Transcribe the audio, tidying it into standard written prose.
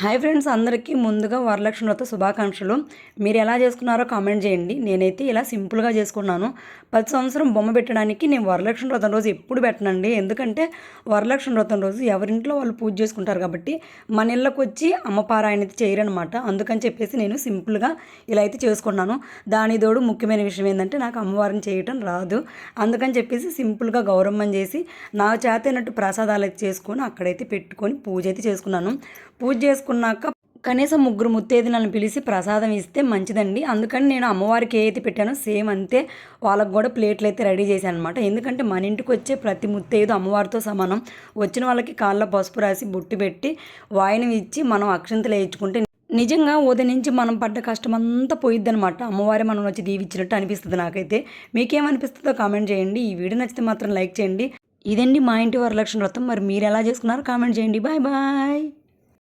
Hi friends, అందరికీ ముందుగా వరలక్ష్మి వ్రత శుభాకాంక్షలు. మీరు ఎలా చేసుకున్నారో కామెంట్ చేయండి. నేనైతే ఇలా సింపుల్గా చేసుకున్నాను. 10 సంవత్సరం బొమ్మ పెట్టడానికి నేను వరలక్ష్మి వ్రతం రోజు ఎప్పుడు పెట్టనండి. ఎందుకంటే వరలక్ష్మి వ్రతం రోజు ఎవరింట్లో వాళ్ళు పూజ చేసుకుంటారు కాబట్టి మన ఇళ్ళకు వచ్చి అమ్మపారాయణ అయితే చేయరనమాట. అందుకని చెప్పేసి నేను సింపుల్గా ఇలా అయితే చేసుకున్నాను. దాని తోడు ముఖ్యమైన విషయం ఏంటంటే నాకు అమ్మవారిని చేయటం రాదు. అందుకని చెప్పేసి సింపుల్గా గౌరమ్మం చేసి నా చేతైనట్టు ప్రసాదాలు అయితే చేసుకొని అక్కడైతే పెట్టుకొని పూజ అయితే చేసుకున్నాను. పూజ చేసుకున్నాక కనీసం ముగ్గురు ముత్తైదులను పిలిచి ప్రసాదం ఇస్తే మంచిదండి. అందుకని నేను అమ్మవారికి ఏ అయితే పెట్టానో సేమ్ అంతే వాళ్ళకు కూడా ప్లేట్లు అయితే రెడీ చేశాను అనమాట. ఎందుకంటే మన ఇంటికి వచ్చే ప్రతి ముత్తైదు అమ్మవారితో సమానం. వచ్చిన వాళ్ళకి కాళ్ళ పసుపు రాసి బొట్టు పెట్టి వాయినం ఇచ్చి మనం అక్షంతలు వేయించుకుంటే నిజంగా ఉదయం నుంచి మనం పడ్డ కష్టం అంతా పోయిద్దనమాట. అమ్మవారి మనం వచ్చి దీవిచ్చినట్టు అనిపిస్తుంది నాకైతే. మీకేమనిపిస్తుందో కామెంట్ చేయండి. ఈ వీడియో నచ్చితే మాత్రం లైక్ చేయండి. ఇదండి మా ఇంటి వరలక్ష్మి వ్రతం. మరి మీరు ఎలా చేసుకున్నారో కామెంట్ చేయండి. Bye bye.